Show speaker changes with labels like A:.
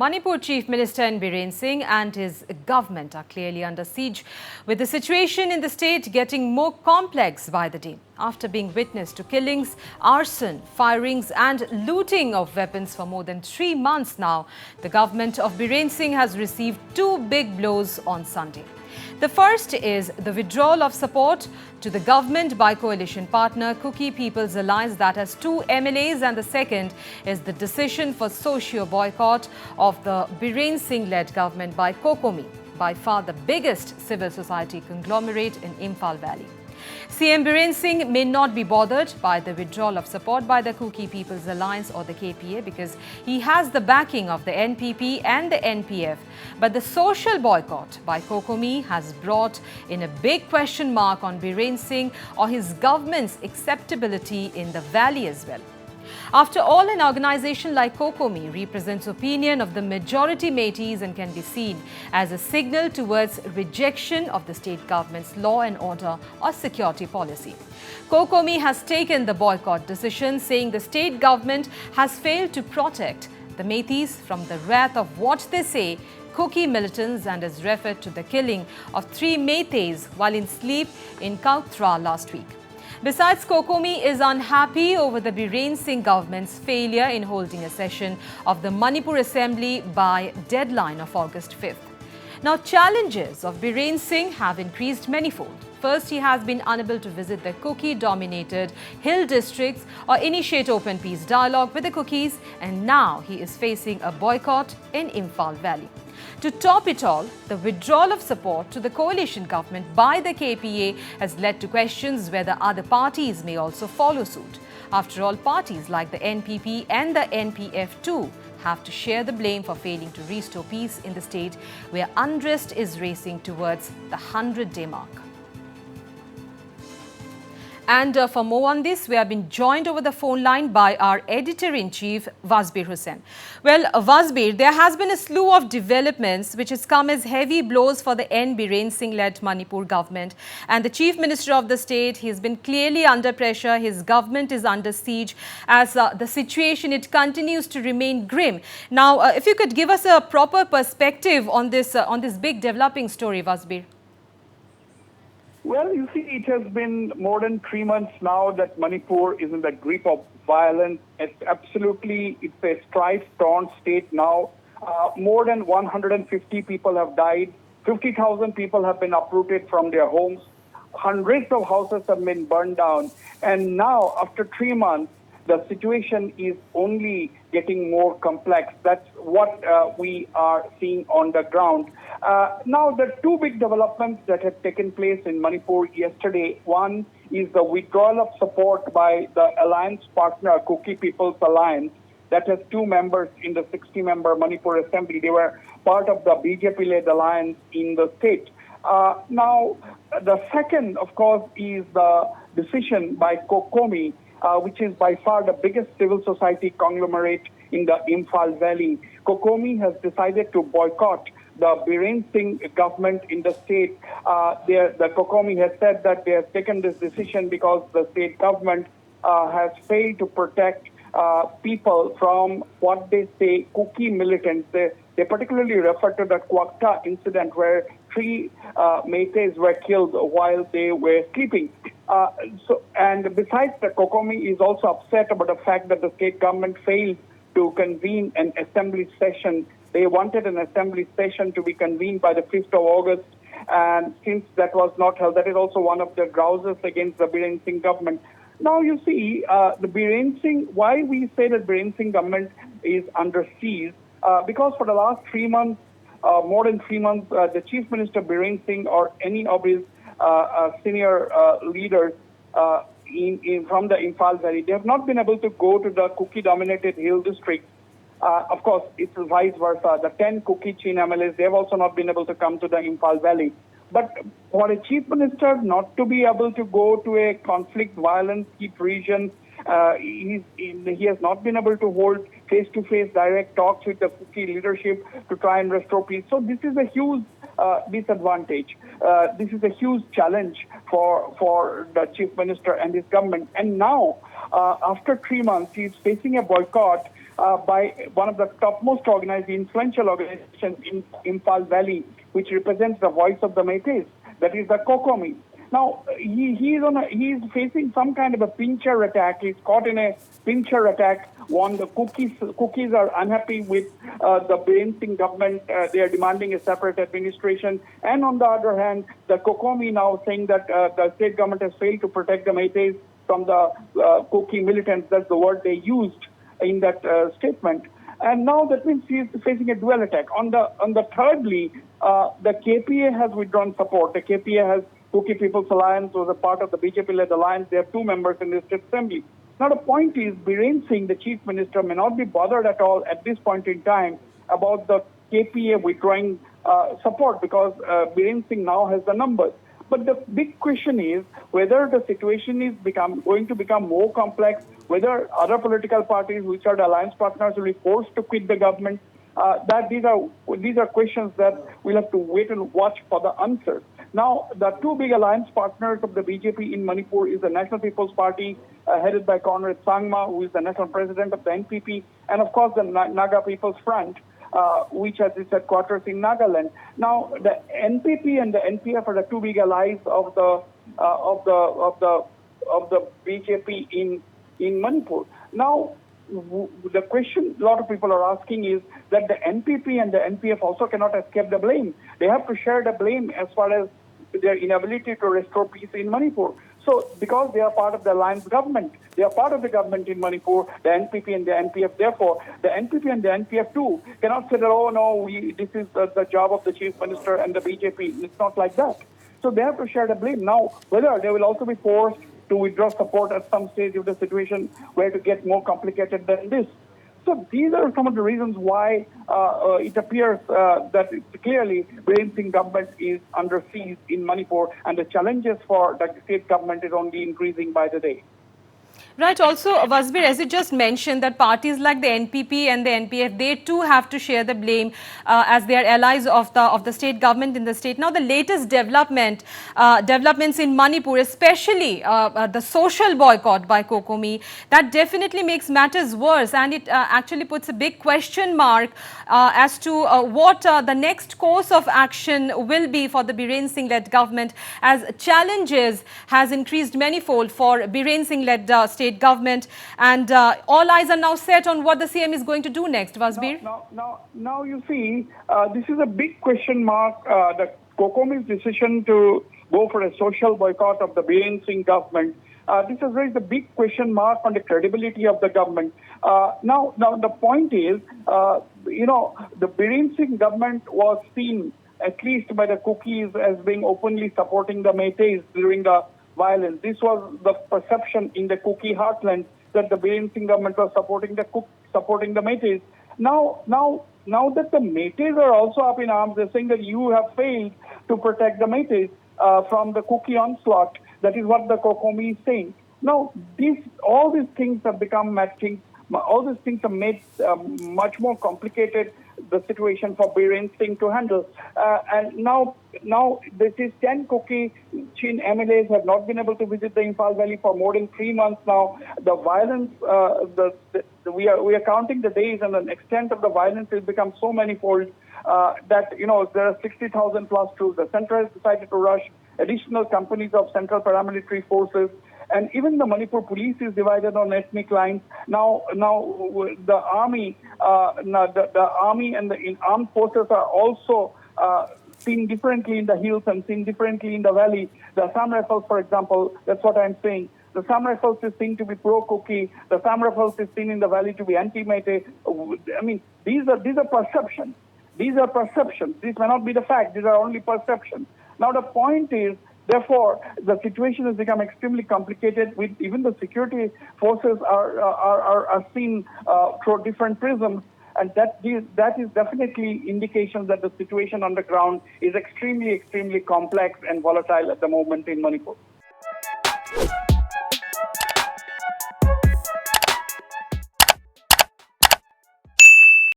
A: Manipur Chief Minister N Biren Singh and his government are clearly under siege, with the situation in the state getting more complex by the day. After being witness to killings, arson, firings and looting of weapons for more than 3 months now, the government of Biren Singh has received two big blows on Sunday. The first is the withdrawal of support to the government by coalition partner 𝗂𝗍𝗶𝗄𝗅𝗔𝗍 that has 2 MLAs, and the second is the decision for socio boycott of the Biren Singh-led government by 𝗂𝗶𝗏𝗵, by far the biggest civil society conglomerate in Imphal Valley. CM Biren Singh may not be bothered by the withdrawal of support by the 𝗂𝗍𝗶𝗄𝗅𝗔𝗍 or the KPA because he has the backing of the NPP and the NPF. But the social boycott by 𝗂𝗍𝗏𝗵 has brought in a big question mark on Biren Singh or his government's acceptability in the valley as well. After all, an organization like 𝗂𝗍𝗏𝗵 represents opinion of the majority Métis and can be seen as a signal towards rejection of the state government's law and order or security policy. 𝗂𝗍𝗏𝗵 has taken the boycott decision, saying the state government has failed to protect the Métis from the wrath of what they say Kuki militants, and has referred to the killing of 3 Métis while in sleep in 𝗊𝗏𝗏 last week. Besides, 𝗂𝗍𝗏𝗵 is unhappy over the Biren Singh government's failure in holding a session of the Manipur Assembly by deadline of August 5th. Now, challenges of Biren Singh have increased manifold. First, he has been unable to visit the Kuki-dominated hill districts or initiate open peace dialogue with the Kukis, and now he is facing a boycott in Imphal Valley. To top it all, the withdrawal of support to the coalition government by the KPA has led to questions whether other parties may also follow suit. After all, parties like the NPP and the NPF too have to share the blame for failing to restore peace in the state, where unrest is racing towards the 100-day mark. And for more on this, we have been joined over the phone line by our Editor-in-Chief, Wasbir Hussain. Well, Wasbir, there has been a slew of developments which has come as heavy blows for the N Biren Singh-led Manipur government. And the Chief Minister of the state, he has been clearly under pressure. His government is under siege as the situation, it continues to remain grim. Now, if you could give us a proper perspective on this big developing story, Wasbir.
B: Well, you see, it has been more than 3 months now that Manipur is in the grip of violence. It's a strife-torn state now. More than 150 people have died. 50,000 people have been uprooted from their homes. Hundreds of houses have been burned down. And now, after 3 months, the situation is only getting more complex. That's what we are seeing on the ground. Now, the two big developments that have taken place in Manipur yesterday, one is the withdrawal of support by the alliance partner, 𝗂𝗍𝗶𝗄𝗏𝗵 that has 2 members in the 60-member Manipur Assembly. They were part of the BJP-led alliance in the state. Now, the second, of course, is the decision by 𝗂𝗍𝗏𝗵, which is by far the biggest civil society conglomerate in the Imphal Valley. 𝗂𝗍𝗏𝗵 has decided to boycott the Biren Singh government in the state. The 𝗂𝗍𝗏𝗵 has said that they have taken this decision because the state government has failed to protect people from what they say Kuki militants. They particularly refer to the 𝗂𝗏𝗏 incident where 3 Métis were killed while they were sleeping. And besides, the 𝗂𝗍𝗏𝗵 is also upset about the fact that the state government failed to convene an assembly session. They wanted an assembly session to be convened by the 5th of August. And since that was not held, that is also one of the grouses against the Biren Singh government. Now, you see, the Biren Singh, why we say that Biren Singh government is under siege, because for the last 3 months, more than 3 months, the Chief Minister Biren Singh or any of his senior leaders from the Imphal Valley, they have not been able to go to the Kuki-dominated hill districts. Of course, it's vice versa. The 10 Kuki Chin MLAs, they have also not been able to come to the Imphal Valley. But for a chief minister not to be able to go to a conflict, violence-hit region, he has not been able to hold face-to-face direct talks with the Kuki leadership to try and restore peace. So this is a huge disadvantage. This is a huge challenge for the chief minister and his government. And now, after 3 months, he is facing a boycott by one of the topmost organized, influential organizations in Imphal Valley, which represents the voice of the Meiteis, that is the 𝗂𝗶𝗏. Now, he is facing some kind of a pincher attack. He's caught in a pincher attack. One, the Cookies are unhappy with the Biren Singh government. They are demanding a separate administration. And on the other hand, the 𝗂𝗶𝗏 now saying that the state government has failed to protect the Meiteis from the Kuki militants. That's the word they used in that statement. And now that means he is facing a dual attack. On the thirdly, the 𝗂𝗶𝗄 has withdrawn support. The 𝗂𝗶𝗄 has Kuki People's Alliance was a part of the BJP-led alliance. They have 2 members in the state assembly. Now the point is, Biren Singh, the chief minister, may not be bothered at all at this point in time about the 𝗂𝗶𝗄 withdrawing support, because Biren Singh now has the numbers. But the big question is whether the situation is going to become more complex, whether other political parties, which are the alliance partners, will be forced to quit the government. These are questions that we'll have to wait and watch for the answers. Now, the 2 big alliance partners of the BJP in Manipur is the National People's Party, headed by Comrade Sangma, who is the national president of the NPP, and of course the Naga People's Front, which has its headquarters in Nagaland. Now, the NPP and the NPF are the 2 big allies of the BJP in Manipur. Now, the question a lot of people are asking is that the NPP and the NPF also cannot escape the blame. They have to share the blame as far as their inability to restore peace in Manipur. So, because they are part of the alliance government, they are part of the government in Manipur, the NPP and the NPF. Therefore, the NPP and the NPF too cannot say that, oh no, this is the job of the chief minister and the BJP. It's not like that. So they have to share the blame. Now, whether they will also be forced to withdraw support at some stage if the situation were to get more complicated than this. So these are some of the reasons why it appears that clearly Biren Singh government is under siege in Manipur, and the challenges for the state government is only increasing by the day.
A: Right. Also, Wasbir, as you just mentioned, that parties like the NPP and the NPF, they too have to share the blame as they are allies of the state government in the state. Now, the latest developments in Manipur, especially the social boycott by 𝗂𝗶𝗏, that definitely makes matters worse, and it actually puts a big question mark as to what the next course of action will be for the Biren Singh-led government, as challenges has increased manifold for Biren Singh-led state government, and all eyes are now set on what the CM is going to do next. Wasbir?
B: Now you see, this is a big question mark. The 𝗂𝗶𝗏's decision to go for a social boycott of the Biren Singh government. This has raised a big question mark on the credibility of the government. Now the point is, the Biren Singh government was seen, at least by the Cookies, as being openly supporting the Meiteis during the violence. This was the perception in the Kuki heartland, that the Biren Singh government was supporting the Meiteis. Now that the Meiteis are also up in arms, they're saying that you have failed to protect the Meiteis from the Kuki onslaught. That is what the 𝗂𝗶𝗏 is saying. Now, all these things have become all these things have made much more complicated the situation for Biren Singh to handle. And now this is 10 Kuki Chin MLAs have not been able to visit the Imphal Valley for more than 3 months now. The violence, we are counting the days, and the extent of the violence has become so manifold that there are 60,000 plus troops. The center has decided to rush additional companies of central paramilitary forces. And even the Manipur police is divided on ethnic lines. Now the army, the army and the armed forces are also seen differently in the hills and seen differently in the valley. The Assam Rifles, for example, that's what I'm saying. The Assam Rifles is seen to be pro-Kuki. The Assam Rifles is seen in the valley to be anti-Meitei. I mean, these are perceptions. These are perceptions. These may not be the fact. These are only perceptions. Now the point is, therefore, the situation has become extremely complicated. With even the security forces are seen through different prisms, and that is definitely indication that the situation on the ground is extremely complex and volatile at the moment in Manipur.